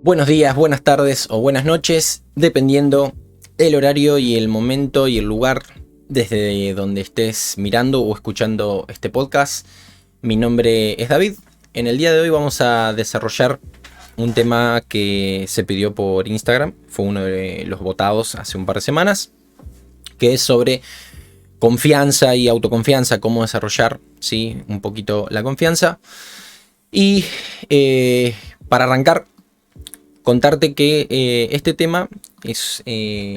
Buenos días, buenas tardes o buenas noches, dependiendo el horario y el momento y el lugar desde donde estés mirando o escuchando este podcast. Mi nombre es David. En el día de hoy vamos a desarrollar un tema que se pidió por Instagram. Fue uno de los votados hace un par de semanas, que es sobre confianza y autoconfianza, cómo desarrollar, ¿sí?, un poquito la confianza. Y para arrancar, contarte que este tema es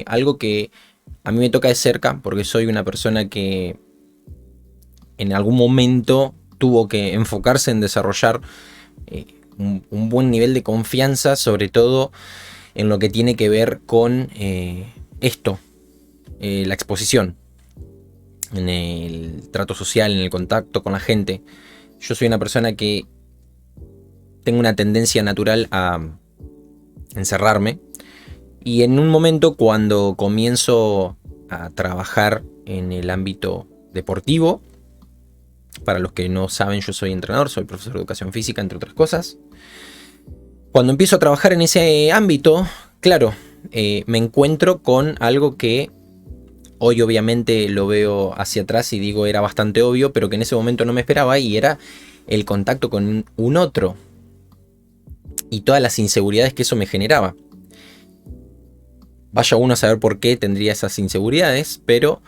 algo que a mí me toca de cerca, porque soy una persona que en algún momento tuvo que enfocarse en desarrollar un buen nivel de confianza, sobre todo en lo que tiene que ver con la exposición, en el trato social, en el contacto con la gente. Yo soy una persona que tengo una tendencia natural a encerrarme, y en un momento cuando comienzo a trabajar en el ámbito deportivo, para los que no saben, yo soy entrenador, soy profesor de educación física, entre otras cosas. Cuando empiezo a trabajar en ese ámbito, claro, me encuentro con algo que hoy obviamente lo veo hacia atrás y digo era bastante obvio, pero que en ese momento no me esperaba, y era el contacto con un otro y todas las inseguridades que eso me generaba. Vaya uno a saber por qué tendría esas inseguridades, pero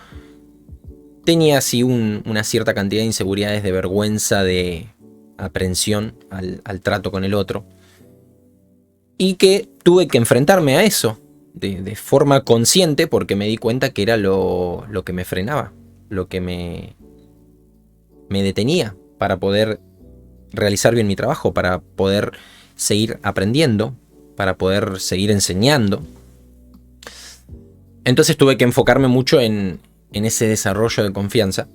tenía así una cierta cantidad de inseguridades, de vergüenza, de aprensión al trato con el otro, y que tuve que enfrentarme a eso de forma consciente, porque me di cuenta que era lo que me frenaba, lo que me detenía para poder realizar bien mi trabajo, para poder seguir aprendiendo, para poder seguir enseñando. Entonces tuve que enfocarme mucho en ese desarrollo de confianza.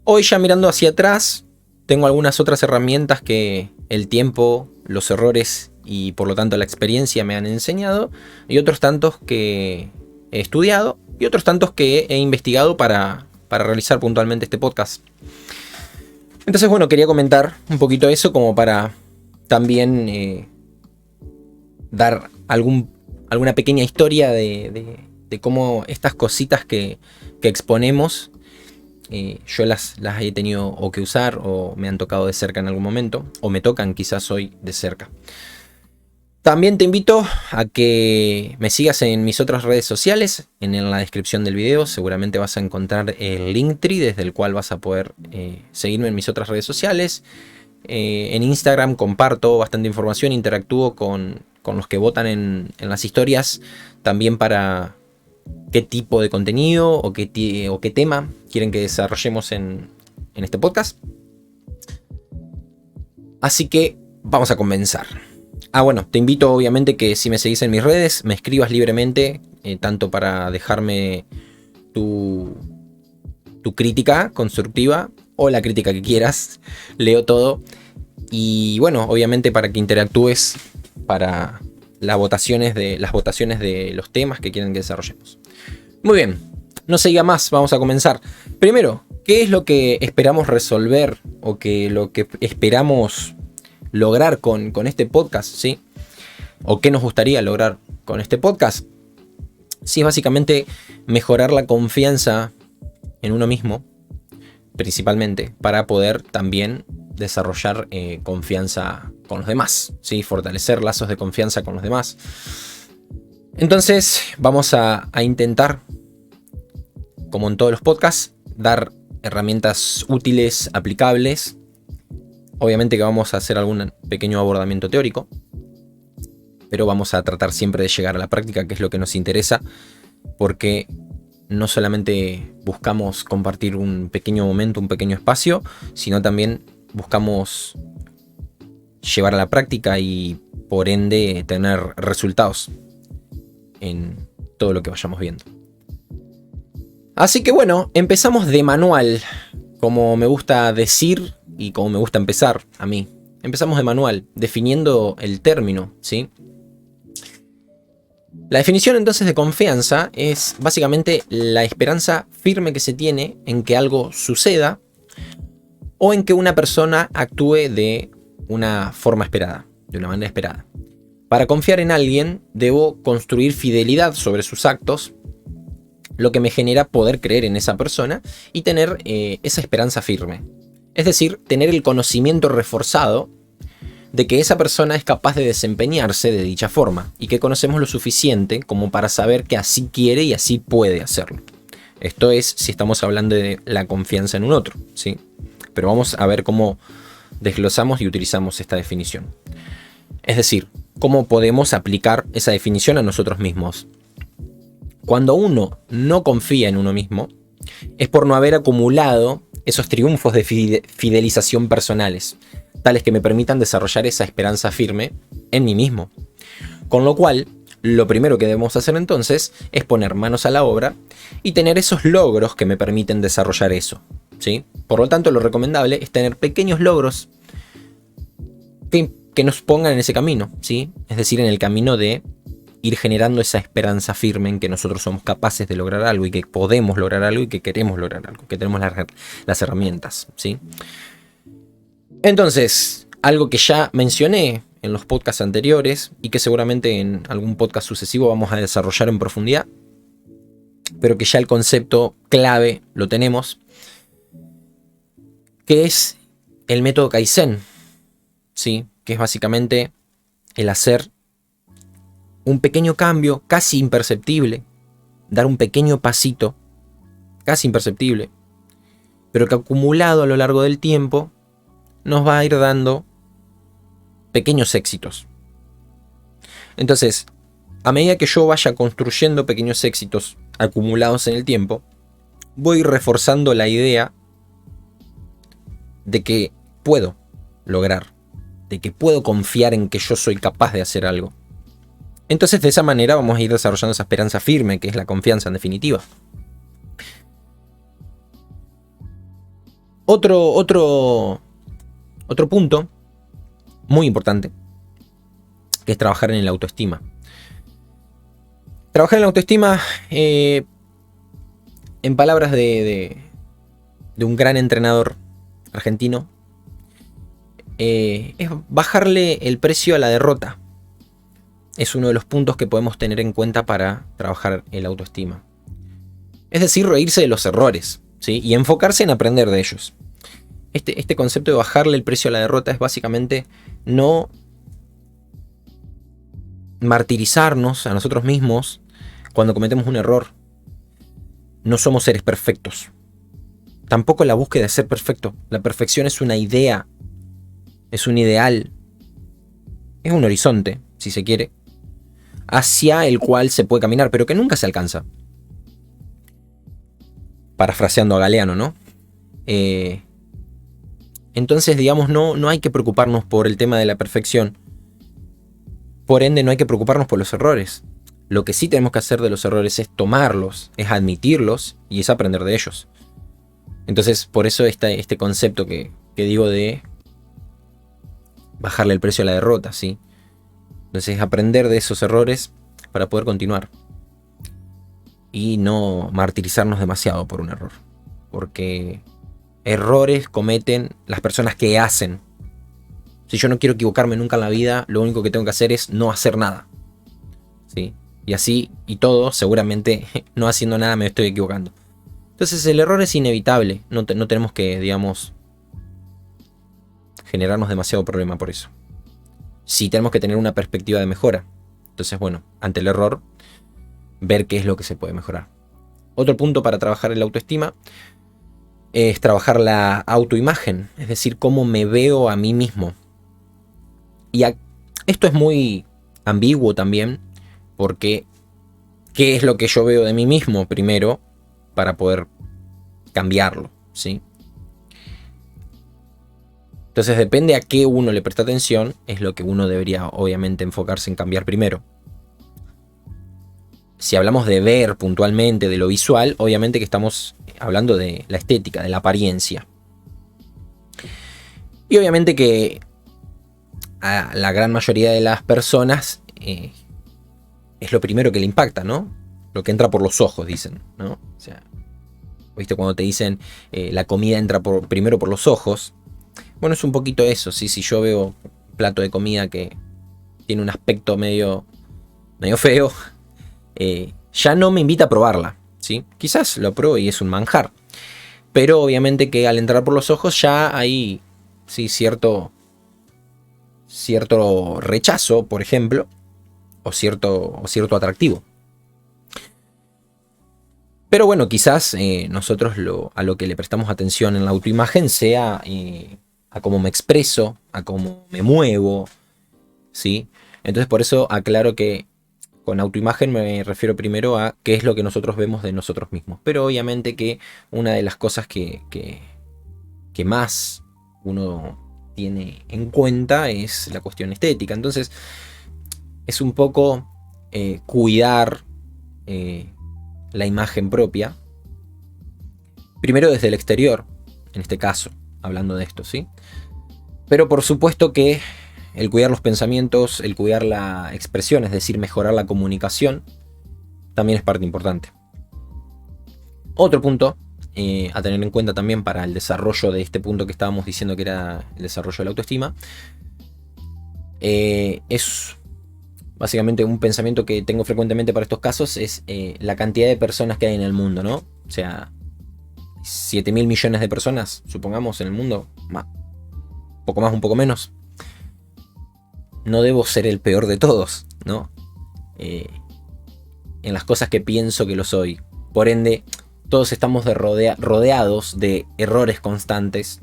Hoy, ya mirando hacia atrás, tengo algunas otras herramientas que el tiempo, los errores y por lo tanto la experiencia me han enseñado, y otros tantos que he estudiado y otros tantos que he investigado para realizar puntualmente este podcast. Entonces, bueno, quería comentar un poquito eso como para también dar alguna pequeña historia de cómo estas cositas que exponemos, yo las he tenido o que usar, o me han tocado de cerca en algún momento, o me tocan quizás hoy de cerca. También te invito a que me sigas en mis otras redes sociales. En la descripción del video seguramente vas a encontrar el Linktree, desde el cual vas a poder seguirme en mis otras redes sociales. En Instagram comparto bastante información, interactúo con los que votan en las historias, también para qué tipo de contenido o qué tema quieren que desarrollemos en este podcast. Así que vamos a comenzar. Bueno, te invito obviamente que si me seguís en mis redes, me escribas libremente, tanto para dejarme tu crítica constructiva o la crítica que quieras. Leo todo. Y bueno, obviamente para que interactúes para las votaciones de los temas que quieren que desarrollemos. Muy bien, no se diga más, vamos a comenzar. Primero, ¿qué es lo que esperamos resolver o lo que esperamos lograr con este podcast, ¿sí? ¿O qué nos gustaría lograr con este podcast? Sí, es básicamente mejorar la confianza en uno mismo, principalmente, para poder también desarrollar confianza con los demás, ¿sí? Fortalecer lazos de confianza con los demás. Entonces vamos a intentar, como en todos los podcasts, dar herramientas útiles, aplicables. Obviamente que vamos a hacer algún pequeño abordamiento teórico, pero vamos a tratar siempre de llegar a la práctica, que es lo que nos interesa, porque no solamente buscamos compartir un pequeño momento, un pequeño espacio, sino también buscamos llevar a la práctica y por ende tener resultados en todo lo que vayamos viendo. Así que bueno, empezamos de manual, como me gusta decir y como me gusta empezar a mí. Empezamos de manual, definiendo el término, ¿sí? La definición entonces de confianza es básicamente la esperanza firme que se tiene en que algo suceda o en que una persona actúe de una forma esperada, de una manera esperada. Para confiar en alguien, debo construir fidelidad sobre sus actos, lo que me genera poder creer en esa persona y tener esa esperanza firme. Es decir, tener el conocimiento reforzado de que esa persona es capaz de desempeñarse de dicha forma y que conocemos lo suficiente como para saber que así quiere y así puede hacerlo. Esto es si estamos hablando de la confianza en un otro, ¿sí? Pero vamos a ver cómo desglosamos y utilizamos esta definición. Es decir, cómo podemos aplicar esa definición a nosotros mismos. Cuando uno no confía en uno mismo, es por no haber acumulado esos triunfos de fidelización personales, tales que me permitan desarrollar esa esperanza firme en mí mismo. Con lo cual, lo primero que debemos hacer entonces es poner manos a la obra y tener esos logros que me permiten desarrollar eso, ¿sí? Por lo tanto, lo recomendable es tener pequeños logros que nos pongan en ese camino, ¿sí? Es decir, en el camino de ir generando esa esperanza firme en que nosotros somos capaces de lograr algo y que podemos lograr algo y que queremos lograr algo, que tenemos las herramientas, ¿sí? Entonces, algo que ya mencioné en los podcasts anteriores y que seguramente en algún podcast sucesivo vamos a desarrollar en profundidad, pero que ya el concepto clave lo tenemos, que es el método Kaizen, ¿sí? Que es básicamente el hacer un pequeño cambio casi imperceptible, dar un pequeño pasito casi imperceptible, pero que acumulado a lo largo del tiempo nos va a ir dando pequeños éxitos. Entonces, a medida que yo vaya construyendo pequeños éxitos acumulados en el tiempo, voy reforzando la idea de que puedo lograr, de que puedo confiar en que yo soy capaz de hacer algo. Entonces, de esa manera vamos a ir desarrollando esa esperanza firme, que es la confianza en definitiva. Otro punto muy importante, que es trabajar en la autoestima. Trabajar en la autoestima, en palabras de un gran entrenador argentino, es bajarle el precio a la derrota. Es uno de los puntos que podemos tener en cuenta para trabajar en la autoestima. Es decir, reírse de los errores, ¿sí? Y enfocarse en aprender de ellos. Este concepto de bajarle el precio a la derrota es básicamente no martirizarnos a nosotros mismos cuando cometemos un error. No somos seres perfectos. Tampoco la búsqueda de ser perfecto. La perfección es una idea, es un ideal, es un horizonte, si se quiere, hacia el cual se puede caminar, pero que nunca se alcanza. Parafraseando a Galeano, ¿no? Entonces, digamos, no hay que preocuparnos por el tema de la perfección. Por ende, no hay que preocuparnos por los errores. Lo que sí tenemos que hacer de los errores es tomarlos, es admitirlos y es aprender de ellos. Entonces, por eso este concepto que digo de bajarle el precio a la derrota, ¿sí? Entonces, aprender de esos errores para poder continuar. Y no martirizarnos demasiado por un error. Porque errores cometen las personas que hacen. Si yo no quiero equivocarme nunca en la vida, lo único que tengo que hacer es no hacer nada, ¿sí? Y así, y todo, seguramente no haciendo nada me estoy equivocando. Entonces el error es inevitable. No tenemos que, digamos, generarnos demasiado problema por eso. Sí tenemos que tener una perspectiva de mejora. Entonces, bueno, ante el error, ver qué es lo que se puede mejorar. Otro punto para trabajar en la autoestima es trabajar la autoimagen, es decir, cómo me veo a mí mismo. Y esto es muy ambiguo también, porque ¿qué es lo que yo veo de mí mismo primero para poder cambiarlo? ¿Sí? Entonces depende a qué uno le presta atención, es lo que uno debería obviamente enfocarse en cambiar primero. Si hablamos de ver puntualmente, de lo visual, obviamente que estamos hablando de la estética, de la apariencia. Y obviamente que a la gran mayoría de las personas es lo primero que le impacta, ¿no? Lo que entra por los ojos, dicen, ¿no? O sea, ¿viste? Cuando te dicen la comida entra primero por los ojos. Bueno, es un poquito eso, ¿sí? Si yo veo un plato de comida que tiene un aspecto medio feo, ya no me invita a probarla, ¿sí? Quizás lo pruebo y es un manjar, pero obviamente que al entrar por los ojos ya hay, sí, cierto rechazo, por ejemplo, o cierto atractivo. Pero bueno, quizás nosotros a lo que le prestamos atención en la autoimagen sea a cómo me expreso, a cómo me muevo, ¿sí? Entonces por eso aclaro que con autoimagen me refiero primero a qué es lo que nosotros vemos de nosotros mismos. Pero obviamente que una de las cosas que más uno tiene en cuenta es la cuestión estética. Entonces es un poco cuidar la imagen propia. Primero desde el exterior, en este caso, hablando de esto, ¿sí? Pero por supuesto que el cuidar los pensamientos, el cuidar la expresión, es decir, mejorar la comunicación, también es parte importante. Otro punto a tener en cuenta también para el desarrollo de este punto que estábamos diciendo que era el desarrollo de la autoestima, es básicamente un pensamiento que tengo frecuentemente para estos casos, es la cantidad de personas que hay en el mundo, ¿no? O sea, 7.000 millones de personas, supongamos, en el mundo, un poco más, un poco menos. No debo ser el peor de todos, ¿no? En las cosas que pienso que lo soy. Por ende, todos estamos rodeados de errores constantes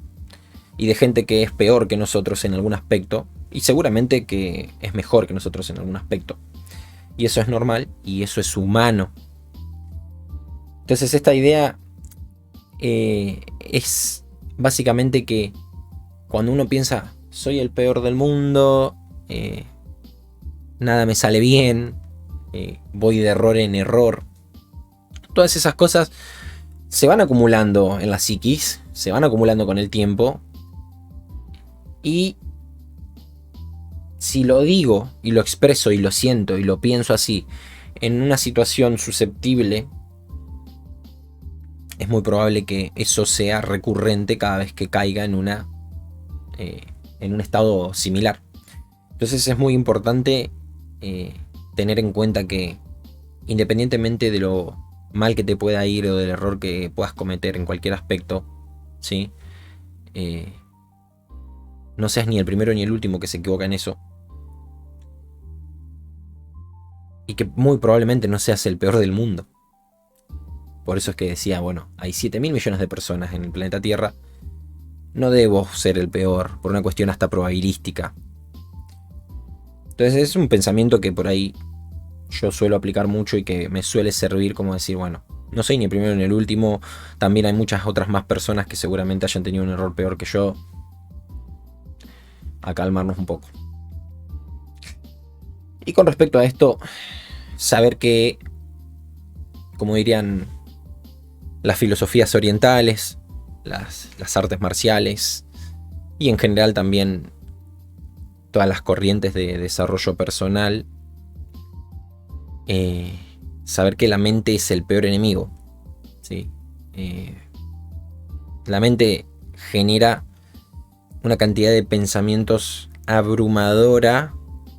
y de gente que es peor que nosotros en algún aspecto y seguramente que es mejor que nosotros en algún aspecto. Y eso es normal y eso es humano. Entonces esta idea es básicamente que cuando uno piensa soy el peor del mundo, nada me sale bien, voy de error en error, todas esas cosas se van acumulando en la psiquis, se van acumulando con el tiempo. Y si lo digo y lo expreso y lo siento y lo pienso así en una situación susceptible, es muy probable que eso sea recurrente cada vez que caiga en un estado similar. Entonces es muy importante tener en cuenta que independientemente de lo mal que te pueda ir o del error que puedas cometer en cualquier aspecto, ¿sí? No seas ni el primero ni el último que se equivoca en eso. Y que muy probablemente no seas el peor del mundo. Por eso es que decía, bueno, hay 7.000 millones de personas en el planeta Tierra. No debo ser el peor, por una cuestión hasta probabilística. Entonces es un pensamiento que por ahí yo suelo aplicar mucho y que me suele servir como decir, bueno, no soy ni el primero ni el último. También hay muchas otras más personas que seguramente hayan tenido un error peor que yo. A calmarnos un poco. Y con respecto a esto, saber que, como dirían las filosofías orientales, las artes marciales y en general también todas las corrientes de desarrollo personal, saber que la mente es el peor enemigo, ¿sí? La mente genera una cantidad de pensamientos abrumadora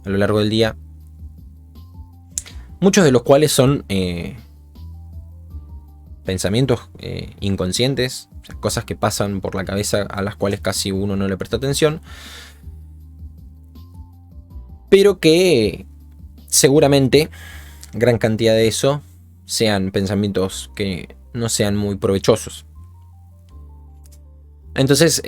a lo largo del día, muchos de los cuales son pensamientos inconscientes, o sea, cosas que pasan por la cabeza a las cuales casi uno no le presta atención, pero que seguramente gran cantidad de eso sean pensamientos que no sean muy provechosos. Entonces,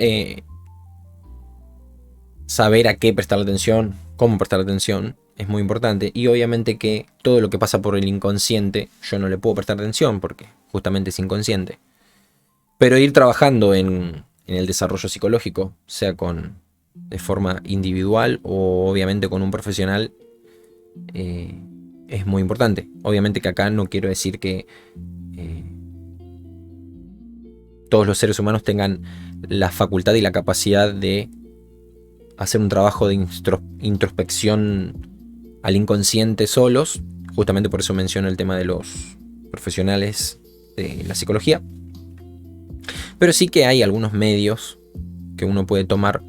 saber a qué prestar atención, cómo prestar atención, es muy importante. Y obviamente que todo lo que pasa por el inconsciente, yo no le puedo prestar atención porque justamente es inconsciente. Pero ir trabajando en el desarrollo psicológico, sea de forma individual o obviamente con un profesional, es muy importante. Obviamente que acá no quiero decir que todos los seres humanos tengan la facultad y la capacidad de hacer un trabajo de introspección al inconsciente solos. Justamente por eso menciono el tema de los profesionales de la psicología. Pero sí que hay algunos medios que uno puede tomar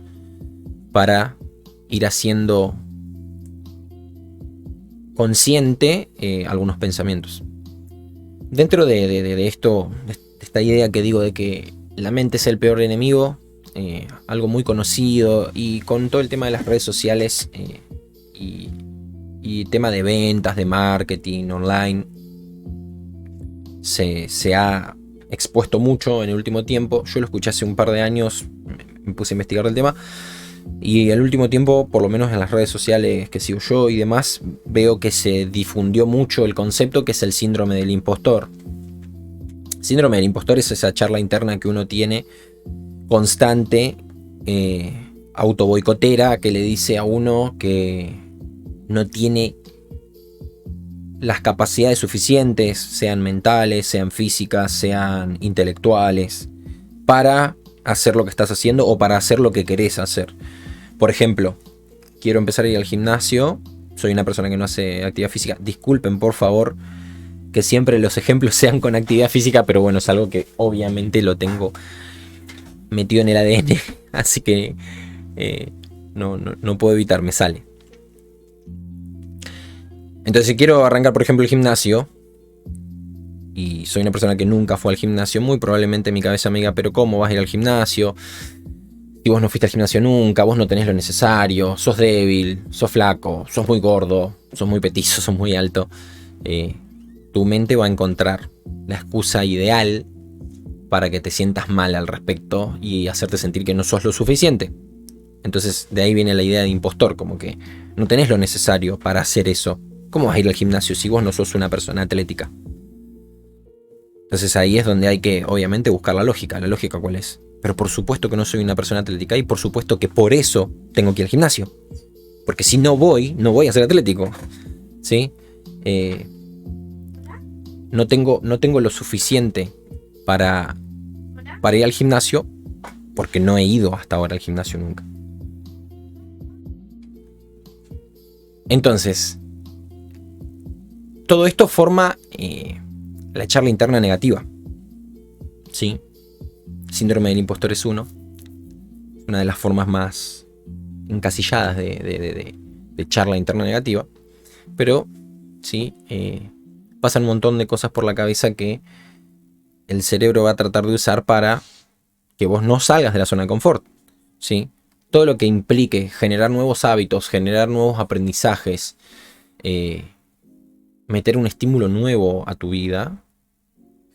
para ir haciendo consciente algunos pensamientos. Dentro de esto, de esta idea que digo de que la mente es el peor enemigo, algo muy conocido, y con todo el tema de las redes sociales y tema de ventas, de marketing online, se ha expuesto mucho en el último tiempo. Yo lo escuché hace un par de años, me puse a investigar el tema, y en el último tiempo, por lo menos en las redes sociales que sigo yo y demás, veo que se difundió mucho el concepto que es el síndrome del impostor. Síndrome del impostor es esa charla interna que uno tiene constante, autoboicotera, que le dice a uno que no tiene las capacidades suficientes, sean mentales, sean físicas, sean intelectuales, para hacer lo que estás haciendo o para hacer lo que querés hacer. Por ejemplo, quiero empezar a ir al gimnasio, soy una persona que no hace actividad física. Disculpen, por favor, que siempre los ejemplos sean con actividad física, pero bueno, es algo que obviamente lo tengo metido en el ADN, así que no puedo evitar, me sale. Entonces, si quiero arrancar, por ejemplo, el gimnasio, y soy una persona que nunca fue al gimnasio, muy probablemente mi cabeza me diga, pero ¿cómo vas a ir al gimnasio? Si vos no fuiste al gimnasio nunca, vos no tenés lo necesario, sos débil, sos flaco, sos muy gordo, sos muy petizo, sos muy alto. Tu mente va a encontrar la excusa ideal para que te sientas mal al respecto y hacerte sentir que no sos lo suficiente. Entonces de ahí viene la idea de impostor, como que no tenés lo necesario para hacer eso. ¿Cómo vas a ir al gimnasio si vos no sos una persona atlética? Entonces ahí es donde hay que, obviamente, buscar la lógica. ¿La lógica cuál es? Pero por supuesto que no soy una persona atlética y por supuesto que por eso tengo que ir al gimnasio. Porque si no voy a ser atlético. ¿Sí? No tengo lo suficiente para ir al gimnasio porque no he ido hasta ahora al gimnasio nunca. Entonces, todo esto forma la charla interna negativa. ¿Sí? Síndrome del impostor es una de las formas más encasilladas de charla interna negativa. Pero, sí, pasan un montón de cosas por la cabeza que el cerebro va a tratar de usar para que vos no salgas de la zona de confort. ¿Sí? Todo lo que implique generar nuevos hábitos, generar nuevos aprendizajes, meter un estímulo nuevo a tu vida,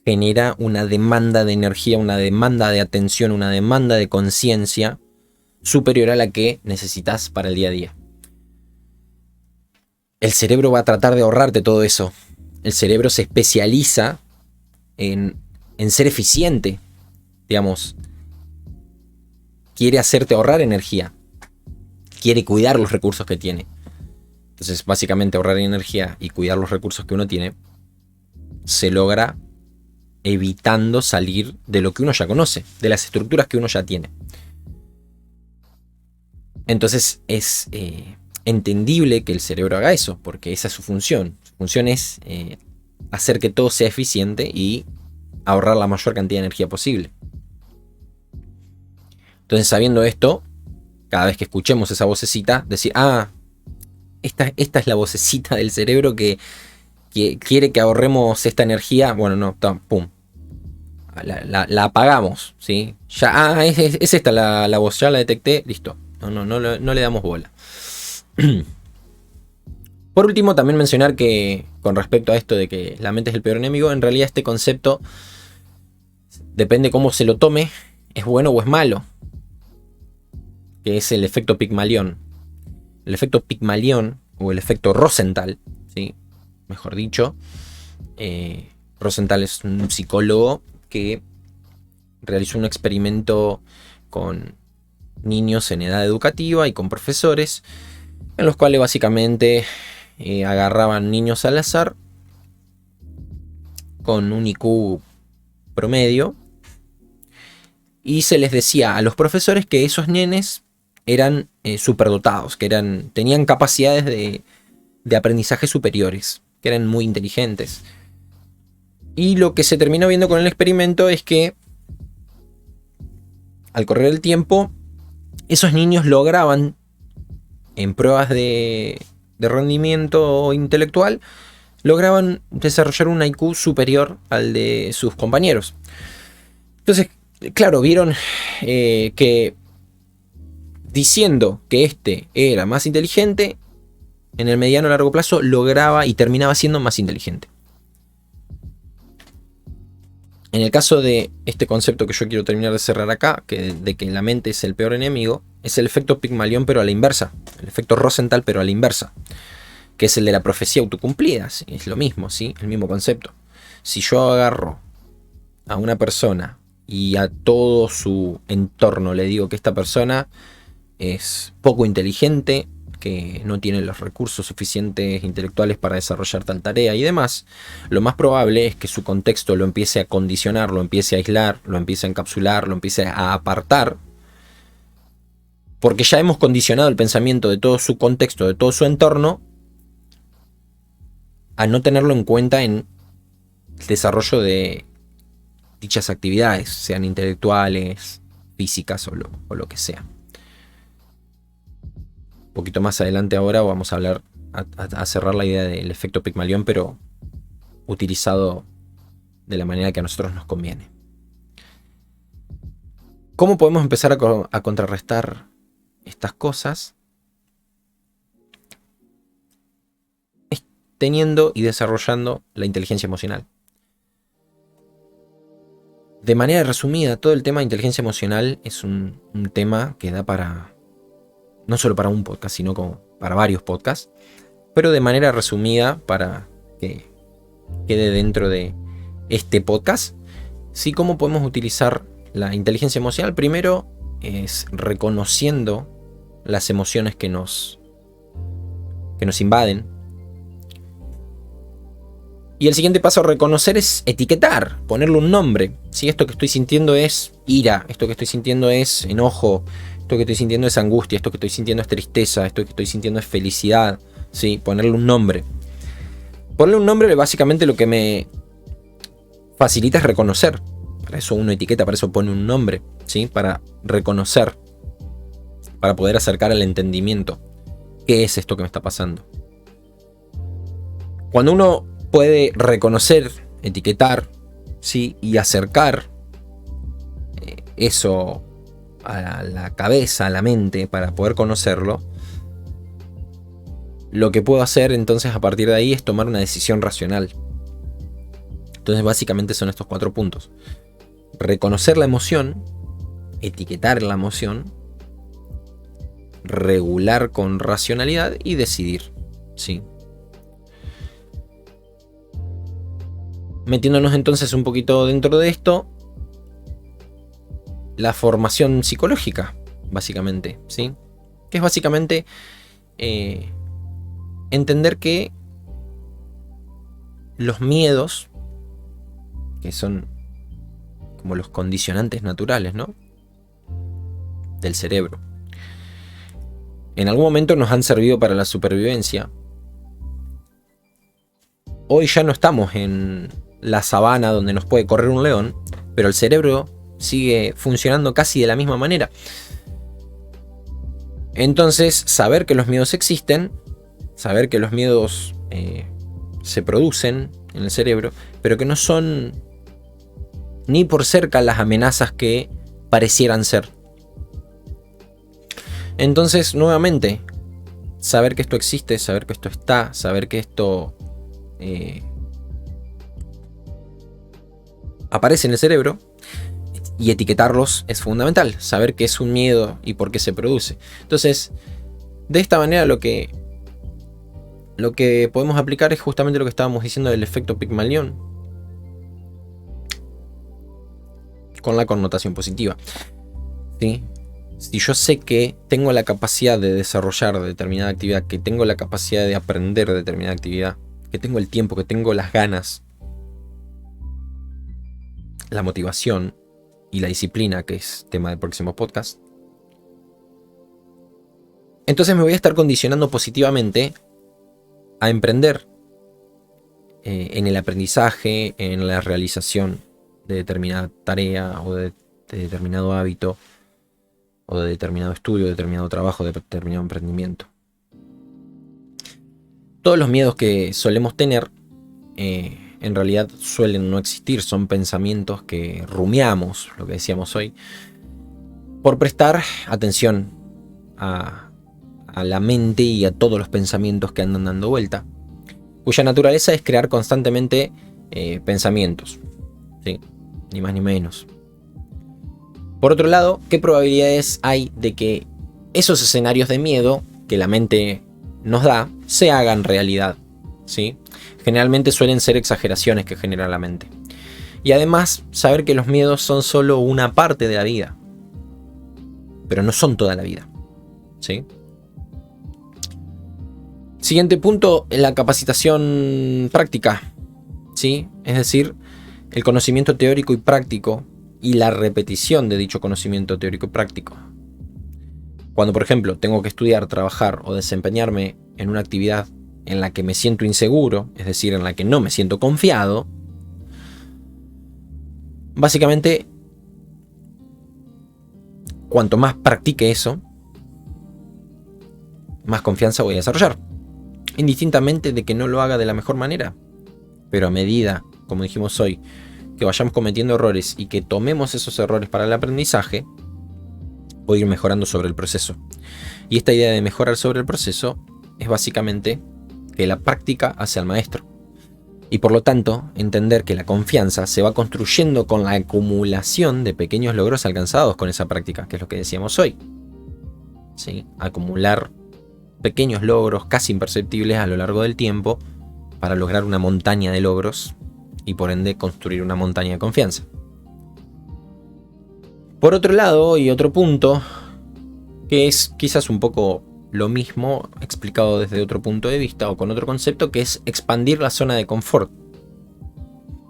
genera una demanda de energía, una demanda de atención, una demanda de conciencia superior a la que necesitas para el día a día. El cerebro va a tratar de ahorrarte todo eso. El cerebro se especializa en ser eficiente, digamos. Quiere hacerte ahorrar energía. Quiere cuidar los recursos que tiene. Entonces, básicamente, ahorrar energía y cuidar los recursos que uno tiene se logra evitando salir de lo que uno ya conoce, de las estructuras que uno ya tiene. Entonces, es entendible que el cerebro haga eso, porque esa es su función. Su función es hacer que todo sea eficiente y ahorrar la mayor cantidad de energía posible. Entonces, sabiendo esto, cada vez que escuchemos esa vocecita, decir, esta es la vocecita del cerebro que quiere que ahorremos esta energía. Bueno, no, pum. La apagamos, ¿sí? Ya, es esta la voz, ya la detecté, listo. No le damos bola. Por último, también mencionar que con respecto a esto de que la mente es el peor enemigo, en realidad este concepto, depende cómo se lo tome, es bueno o es malo. Que es el efecto Pigmalión. El efecto Pigmalión, o el efecto Rosenthal, ¿sí? Mejor dicho. Rosenthal es un psicólogo que realizó un experimento con niños en edad educativa y con profesores, en los cuales básicamente agarraban niños al azar con un IQ promedio y se les decía a los profesores que esos nenes eran superdotados, que tenían capacidades de aprendizaje superiores, que eran muy inteligentes. Y lo que se terminó viendo con el experimento es que al correr el tiempo, esos niños lograban en pruebas de de rendimiento intelectual lograban desarrollar un IQ superior al de sus compañeros. Entonces, claro, vieron que diciendo que este era más inteligente, en el mediano a largo plazo lograba y terminaba siendo más inteligente. En el caso de este concepto que yo quiero terminar de cerrar acá, de que la mente es el peor enemigo, es el efecto Pigmalión pero a la inversa, el efecto Rosenthal pero a la inversa, que es el de la profecía autocumplida. ¿Sí? Es lo mismo, ¿sí? El mismo concepto. Si yo agarro a una persona y a todo su entorno le digo que esta persona es poco inteligente, que no tiene los recursos suficientes intelectuales para desarrollar tal tarea y demás, lo más probable es que su contexto lo empiece a condicionar, lo empiece a aislar, lo empiece a encapsular, lo empiece a apartar, porque ya hemos condicionado el pensamiento de todo su contexto, de todo su entorno, a no tenerlo en cuenta en el desarrollo de dichas actividades, sean intelectuales, físicas o lo que sea. Un poquito más adelante ahora vamos a hablar, a cerrar la idea del efecto Pigmalión, pero utilizado de la manera que a nosotros nos conviene. ¿Cómo podemos empezar a contrarrestar estas cosas? Es teniendo y desarrollando la inteligencia emocional. De manera resumida, todo el tema de inteligencia emocional es un tema que da para, no solo para un podcast, sino como para varios podcasts, pero de manera resumida para que quede dentro de este podcast. Sí, ¿cómo podemos utilizar la inteligencia emocional? Primero es reconociendo las emociones que nos invaden. Y el siguiente paso a reconocer es etiquetar, ponerle un nombre. Si esto que estoy sintiendo es ira, esto que estoy sintiendo es enojo, esto que estoy sintiendo es angustia, esto que estoy sintiendo es tristeza, esto que estoy sintiendo es felicidad, ¿sí? Ponerle un nombre. Ponerle un nombre básicamente lo que me facilita es reconocer. Para eso uno etiqueta, para eso pone un nombre, ¿sí? Para reconocer, para poder acercar al entendimiento. ¿Qué es esto que me está pasando? Cuando uno puede reconocer, etiquetar, ¿sí? Y acercar eso a la cabeza, a la mente, para poder conocerlo, lo que puedo hacer entonces a partir de ahí es tomar una decisión racional. Entonces básicamente son estos 4 puntos: reconocer la emoción, etiquetar la emoción, regular con racionalidad y decidir, ¿sí? Metiéndonos entonces un poquito dentro de esto, la formación psicológica, básicamente, ¿sí? Que es básicamente entender que los miedos, que son como los condicionantes naturales, ¿no? Del cerebro, en algún momento nos han servido para la supervivencia. Hoy ya no estamos en la sabana donde nos puede correr un león, pero el cerebro sigue funcionando casi de la misma manera. Entonces, saber que los miedos existen, saber que los miedos se producen en el cerebro, pero que no son ni por cerca las amenazas que parecieran ser. Entonces, nuevamente, saber que esto existe, saber que esto está, saber que esto aparece en el cerebro y etiquetarlos es fundamental. Saber qué es un miedo y por qué se produce. Entonces, de esta manera lo que podemos aplicar es justamente lo que estábamos diciendo del efecto Pigmalión, con la connotación positiva, ¿sí? Si yo sé que tengo la capacidad de desarrollar determinada actividad, que tengo la capacidad de aprender determinada actividad, que tengo el tiempo, que tengo las ganas, la motivación y la disciplina, que es tema del próximo podcast, entonces me voy a estar condicionando positivamente a emprender en el aprendizaje, en la realización de determinada tarea o de determinado hábito o de determinado estudio, de determinado trabajo, de determinado emprendimiento. Todos los miedos que solemos tener en realidad suelen no existir, son pensamientos que rumiamos, lo que decíamos hoy, por prestar atención a la mente y a todos los pensamientos que andan dando vuelta, cuya naturaleza es crear constantemente pensamientos, ¿sí? Ni más ni menos. Por otro lado, ¿qué probabilidades hay de que esos escenarios de miedo que la mente nos da se hagan realidad? ¿Sí? Generalmente suelen ser exageraciones que genera la mente. Y además, saber que los miedos son solo una parte de la vida, pero no son toda la vida, ¿sí? Siguiente punto, la capacitación práctica, ¿sí? Es decir, el conocimiento teórico y práctico y la repetición de dicho conocimiento teórico y práctico. Cuando, por ejemplo, tengo que estudiar, trabajar o desempeñarme en una actividad en la que me siento inseguro, es decir, en la que no me siento confiado, básicamente, cuanto más practique eso, más confianza voy a desarrollar. Indistintamente de que no lo haga de la mejor manera. Pero a medida, como dijimos hoy, que vayamos cometiendo errores y que tomemos esos errores para el aprendizaje, voy a ir mejorando sobre el proceso. Y esta idea de mejorar sobre el proceso es básicamente que la práctica hace al maestro. Y por lo tanto, entender que la confianza se va construyendo con la acumulación de pequeños logros alcanzados con esa práctica, que es lo que decíamos hoy. ¿Sí? Acumular pequeños logros casi imperceptibles a lo largo del tiempo para lograr una montaña de logros y por ende construir una montaña de confianza. Por otro lado, y otro punto, que es quizás un poco lo mismo explicado desde otro punto de vista o con otro concepto, que es expandir la zona de confort.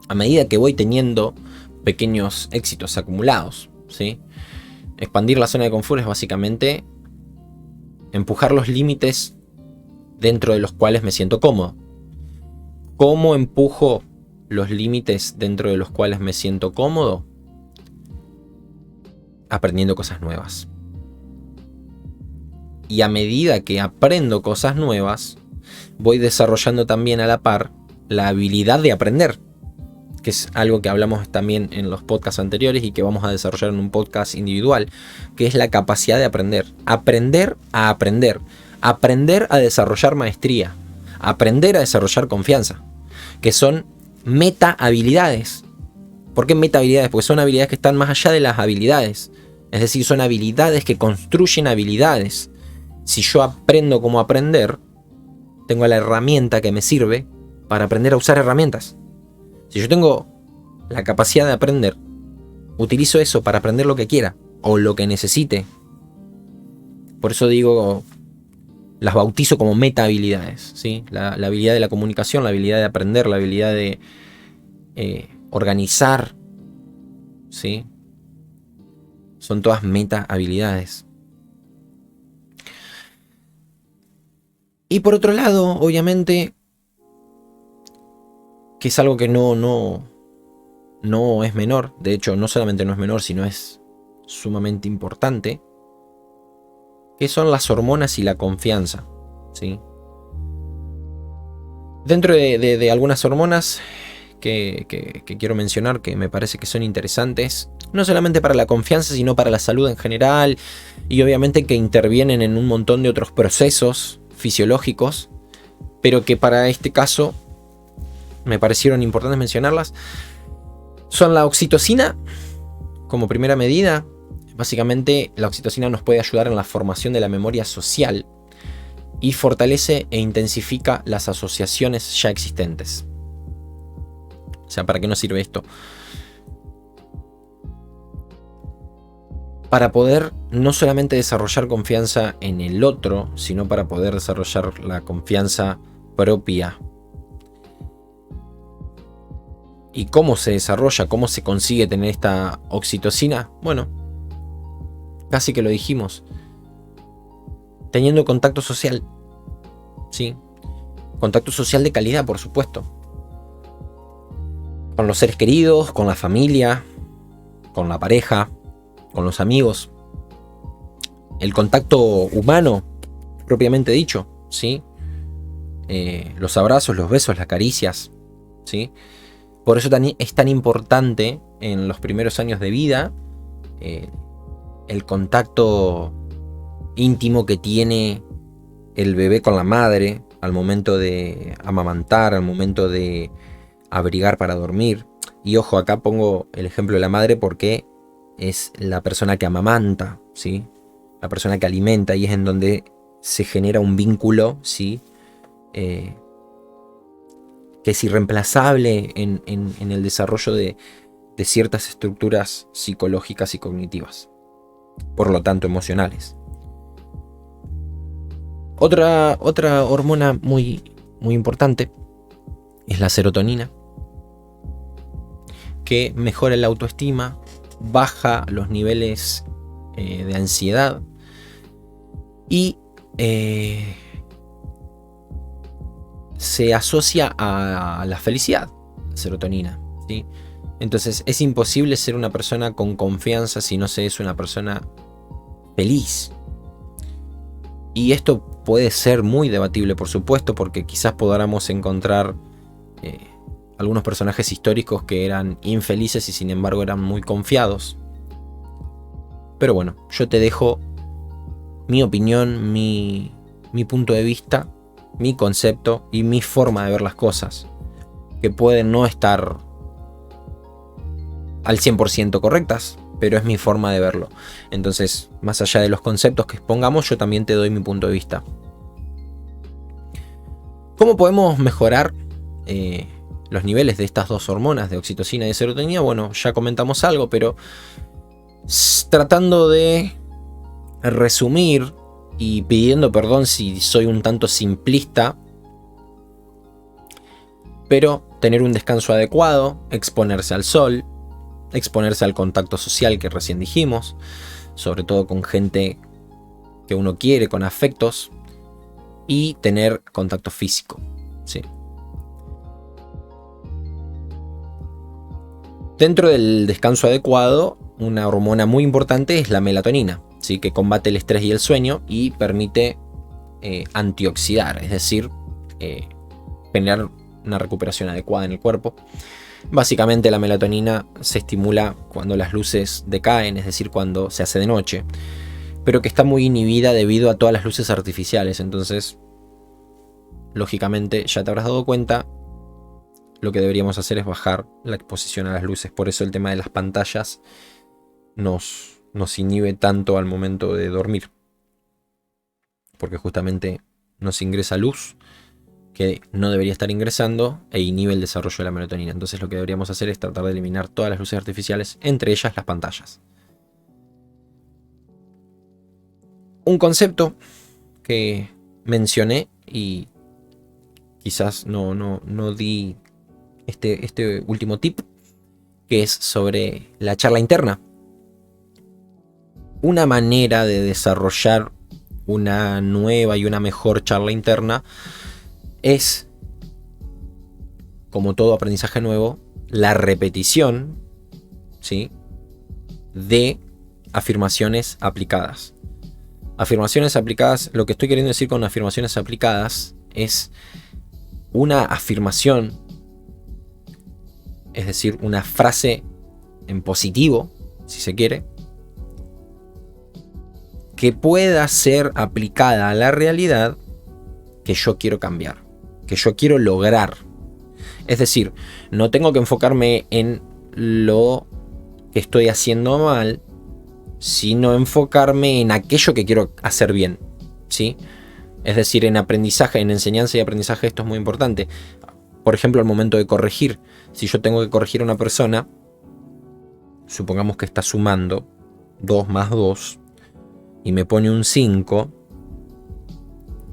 A medida que voy teniendo pequeños éxitos acumulados, ¿sí? Expandir la zona de confort es básicamente empujar los límites dentro de los cuales me siento cómodo. ¿Cómo empujo los límites dentro de los cuales me siento cómodo? Aprendiendo cosas nuevas. Y a medida que aprendo cosas nuevas, voy desarrollando también a la par la habilidad de aprender, que es algo que hablamos también en los podcasts anteriores y que vamos a desarrollar en un podcast individual, que es la capacidad de aprender. Aprender a aprender. Aprender a desarrollar maestría. Aprender a desarrollar confianza. Que son meta habilidades. ¿Por qué meta habilidades? Porque son habilidades que están más allá de las habilidades. Es decir, son habilidades que construyen habilidades. Si yo aprendo cómo aprender, tengo la herramienta que me sirve para aprender a usar herramientas. Si yo tengo la capacidad de aprender, utilizo eso para aprender lo que quiera o lo que necesite. Por eso digo, las bautizo como meta habilidades, ¿sí? La habilidad de la comunicación, la habilidad de aprender, la habilidad de organizar, ¿sí? Son todas meta habilidades. Y por otro lado, obviamente, que es algo que no es menor, de hecho no solamente no es menor, sino es sumamente importante, que son las hormonas y la confianza, ¿sí? Dentro de algunas hormonas que quiero mencionar, que me parece que son interesantes, no solamente para la confianza, sino para la salud en general, y obviamente que intervienen en un montón de otros procesos fisiológicos, pero que para este caso me parecieron importantes mencionarlas, son la oxitocina como primera medida. Básicamente la oxitocina nos puede ayudar en la formación de la memoria social y fortalece e intensifica las asociaciones ya existentes. O sea, ¿para qué nos sirve esto? Para poder no solamente desarrollar confianza en el otro, sino para poder desarrollar la confianza propia. ¿Y cómo se desarrolla? ¿Cómo se consigue tener esta oxitocina? Bueno, casi que lo dijimos. Teniendo contacto social. ¿Sí? Contacto social de calidad, por supuesto. Con los seres queridos, con la familia, con la pareja, con los amigos. El contacto humano, propiamente dicho, ¿sí? los abrazos, los besos, las caricias, ¿sí? Por eso es tan importante en los primeros años de vida el contacto íntimo que tiene el bebé con la madre al momento de amamantar, al momento de abrigar para dormir. Y ojo, acá pongo el ejemplo de la madre porque es la persona que amamanta, ¿sí? La persona que alimenta, y es en donde se genera un vínculo, ¿sí? Que es irreemplazable en el desarrollo de ciertas estructuras psicológicas y cognitivas, por lo tanto emocionales. Otra hormona muy, muy importante es la serotonina, que mejora la autoestima, baja los niveles de ansiedad y se asocia a la felicidad, la serotonina, ¿sí? Entonces es imposible ser una persona con confianza si no se es una persona feliz. Y esto puede ser muy debatible, por supuesto, porque quizás podamos encontrar algunos personajes históricos que eran infelices y sin embargo eran muy confiados. Pero bueno, yo te dejo mi opinión, mi punto de vista, mi concepto y mi forma de ver las cosas, que pueden no estar al 100% correctas, pero es mi forma de verlo. Entonces, más allá de los conceptos que expongamos, yo también te doy mi punto de vista. ¿Cómo podemos mejorar los niveles de estas dos hormonas, de oxitocina y de serotonina? Bueno, ya comentamos algo, pero tratando de resumir y pidiendo perdón si soy un tanto simplista, pero tener un descanso adecuado, exponerse al sol, exponerse al contacto social que recién dijimos, sobre todo con gente que uno quiere, con afectos, y tener contacto físico, ¿sí? Dentro del descanso adecuado, una hormona muy importante es la melatonina, ¿sí? Que combate el estrés y el sueño y permite antioxidar, es decir, generar una recuperación adecuada en el cuerpo. Básicamente la melatonina se estimula cuando las luces decaen, es decir, cuando se hace de noche, pero que está muy inhibida debido a todas las luces artificiales. Entonces, lógicamente, ya te habrás dado cuenta, lo que deberíamos hacer es bajar la exposición a las luces. Por eso el tema de las pantallas nos inhibe tanto al momento de dormir, porque justamente nos ingresa luz que no debería estar ingresando e inhibe el desarrollo de la melatonina. Entonces lo que deberíamos hacer es tratar de eliminar todas las luces artificiales, entre ellas las pantallas. Un concepto que mencioné y quizás no di este último tip, que es sobre la charla interna. Una manera de desarrollar una nueva y una mejor charla interna es, como todo aprendizaje nuevo, la repetición, ¿sí?, de afirmaciones aplicadas. Afirmaciones aplicadas, lo que estoy queriendo decir con afirmaciones aplicadas es una afirmación, es decir, una frase en positivo, si se quiere, que pueda ser aplicada a la realidad que yo quiero cambiar, que yo quiero lograr. Es decir, no tengo que enfocarme en lo que estoy haciendo mal, sino enfocarme en aquello que quiero hacer bien, ¿sí? Es decir, en aprendizaje, en enseñanza y aprendizaje, esto es muy importante. Por ejemplo, al momento de corregir, si yo tengo que corregir a una persona, supongamos que está sumando 2 más 2 y me pone un 5,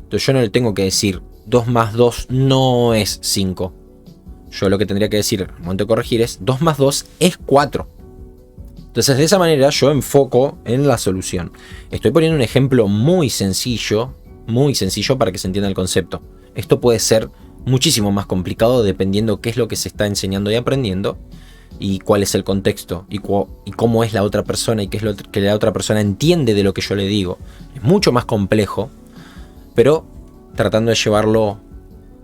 entonces yo no le tengo que decir 2 más 2 no es 5. Yo lo que tendría que decir al momento de corregir es 2 más 2 es 4. Entonces de esa manera yo enfoco en la solución. Estoy poniendo un ejemplo muy sencillo para que se entienda el concepto. Esto puede ser muchísimo más complicado dependiendo qué es lo que se está enseñando y aprendiendo, y cuál es el contexto, y cómo es la otra persona, y qué es lo que la otra persona entiende de lo que yo le digo. Es mucho más complejo, pero tratando de llevarlo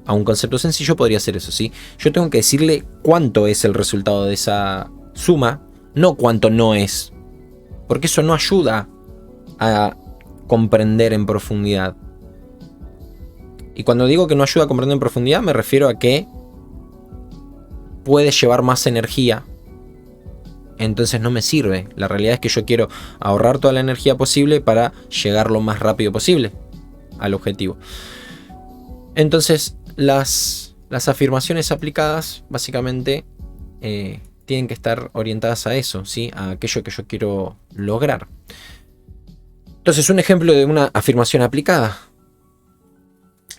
a un concepto sencillo podría ser eso, ¿sí? Yo tengo que decirle cuánto es el resultado de esa suma, no cuánto no es. Porque eso no ayuda a comprender en profundidad. Y cuando digo que no ayuda a comprender en profundidad, me refiero a que puede llevar más energía. Entonces no me sirve. La realidad es que yo quiero ahorrar toda la energía posible para llegar lo más rápido posible al objetivo. Entonces las afirmaciones aplicadas básicamente tienen que estar orientadas a eso, ¿sí? A aquello que yo quiero lograr. Entonces un ejemplo de una afirmación aplicada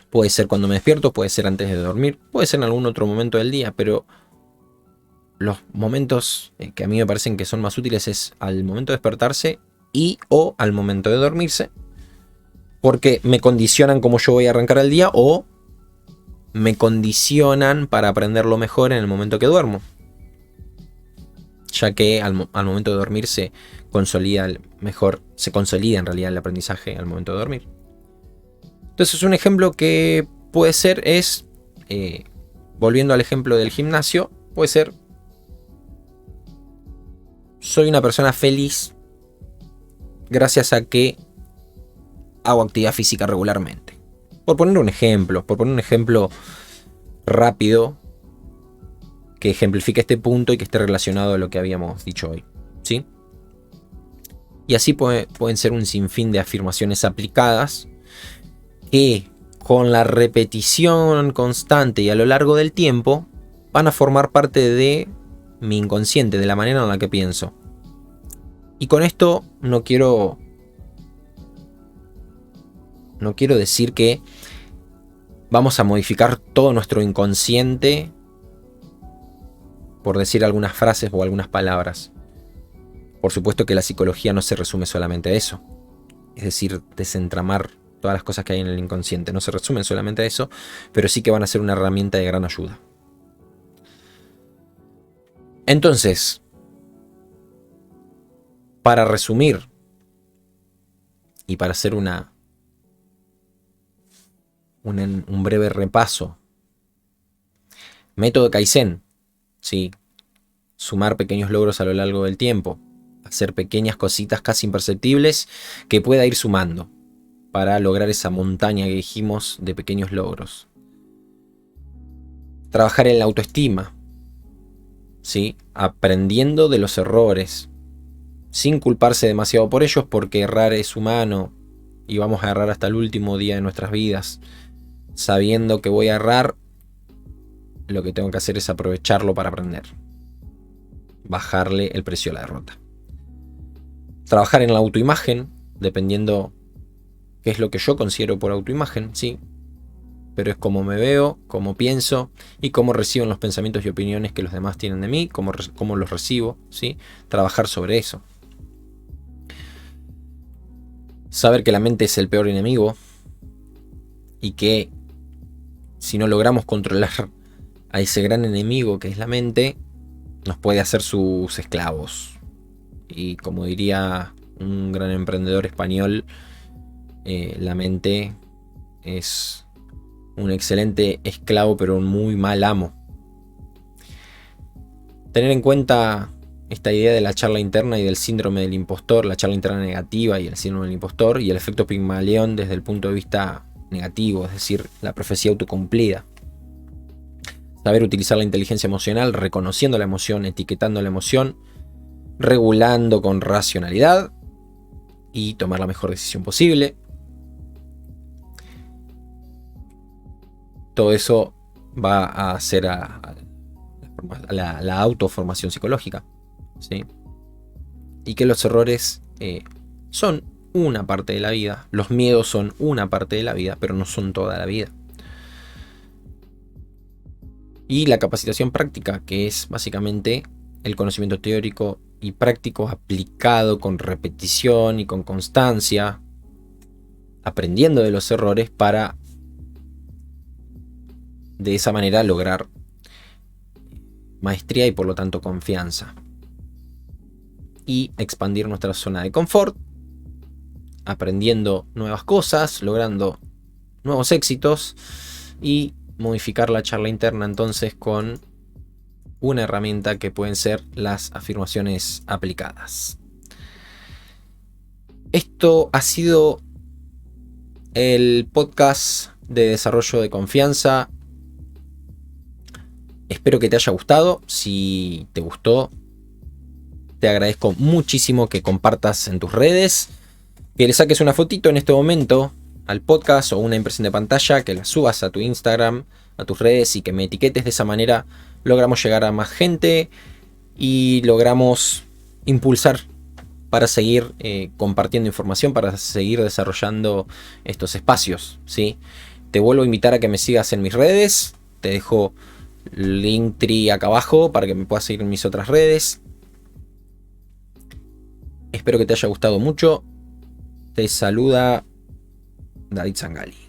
puede ser cuando me despierto, puede ser antes de dormir, puede ser en algún otro momento del día, pero los momentos que a mí me parecen que son más útiles es al momento de despertarse y o al momento de dormirse, porque me condicionan cómo yo voy a arrancar el día o me condicionan para aprenderlo mejor en el momento que duermo, ya que al momento de dormir se consolida en realidad el aprendizaje al momento de dormir. Entonces un ejemplo que puede ser es, volviendo al ejemplo del gimnasio, puede ser: soy una persona feliz gracias a que hago actividad física regularmente. Por poner un ejemplo rápido que ejemplifique este punto y que esté relacionado a lo que habíamos dicho hoy, ¿sí? Y así pueden ser un sinfín de afirmaciones aplicadas que con la repetición constante y a lo largo del tiempo van a formar parte de mi inconsciente, de la manera en la que pienso. Y con esto no quiero decir que vamos a modificar todo nuestro inconsciente por decir algunas frases o algunas palabras. Por supuesto que la psicología no se resume solamente a eso. Es decir, desentramar todas las cosas que hay en el inconsciente. No se resumen solamente a eso, pero sí que van a ser una herramienta de gran ayuda. Entonces, para resumir y para hacer un breve repaso, método Kaizen, ¿sí? Sumar pequeños logros a lo largo del tiempo, hacer pequeñas cositas casi imperceptibles que pueda ir sumando para lograr esa montaña que dijimos de pequeños logros. Trabajar en la autoestima, ¿sí? Aprendiendo de los errores, sin culparse demasiado por ellos, porque errar es humano y vamos a errar hasta el último día de nuestras vidas. Sabiendo que voy a errar, lo que tengo que hacer es aprovecharlo para aprender. Bajarle el precio a la derrota. Trabajar en la autoimagen, dependiendo qué es lo que yo considero por autoimagen, sí, pero es cómo me veo, cómo pienso y cómo recibo los pensamientos y opiniones que los demás tienen de mí, cómo los recibo, ¿sí? Trabajar sobre eso. Saber que la mente es el peor enemigo y que si no logramos controlar a ese gran enemigo que es la mente, nos puede hacer sus esclavos. Y como diría un gran emprendedor español, la mente es un excelente esclavo pero un muy mal amo. Tener en cuenta esta idea de la charla interna y del síndrome del impostor, la charla interna negativa y el síndrome del impostor, y el efecto Pigmalión desde el punto de vista negativo, es decir, la profecía autocumplida. Saber utilizar la inteligencia emocional, reconociendo la emoción, etiquetando la emoción, regulando con racionalidad y tomar la mejor decisión posible. Todo eso va a hacer a la autoformación psicológica, ¿sí? Y que los errores son una parte de la vida, los miedos son una parte de la vida, pero no son toda la vida. Y la capacitación práctica, que es básicamente el conocimiento teórico y práctico aplicado con repetición y con constancia, aprendiendo de los errores para de esa manera lograr maestría y por lo tanto confianza. Y expandir nuestra zona de confort, aprendiendo nuevas cosas, logrando nuevos éxitos y modificar la charla interna entonces con una herramienta que pueden ser las afirmaciones aplicadas. Esto ha sido el podcast de desarrollo de confianza. Espero que te haya gustado. Si te gustó, te agradezco muchísimo que compartas en tus redes, que le saques una fotito en este momento al podcast o una impresión de pantalla, que la subas a tu Instagram, a tus redes y que me etiquetes. De esa manera logramos llegar a más gente y logramos impulsar para seguir compartiendo información, para seguir desarrollando estos espacios, ¿sí? Te vuelvo a invitar a que me sigas en mis redes. Te dejo Linktree acá abajo para que me puedas seguir en mis otras redes. Espero que te haya gustado mucho. Te saluda David Zangali.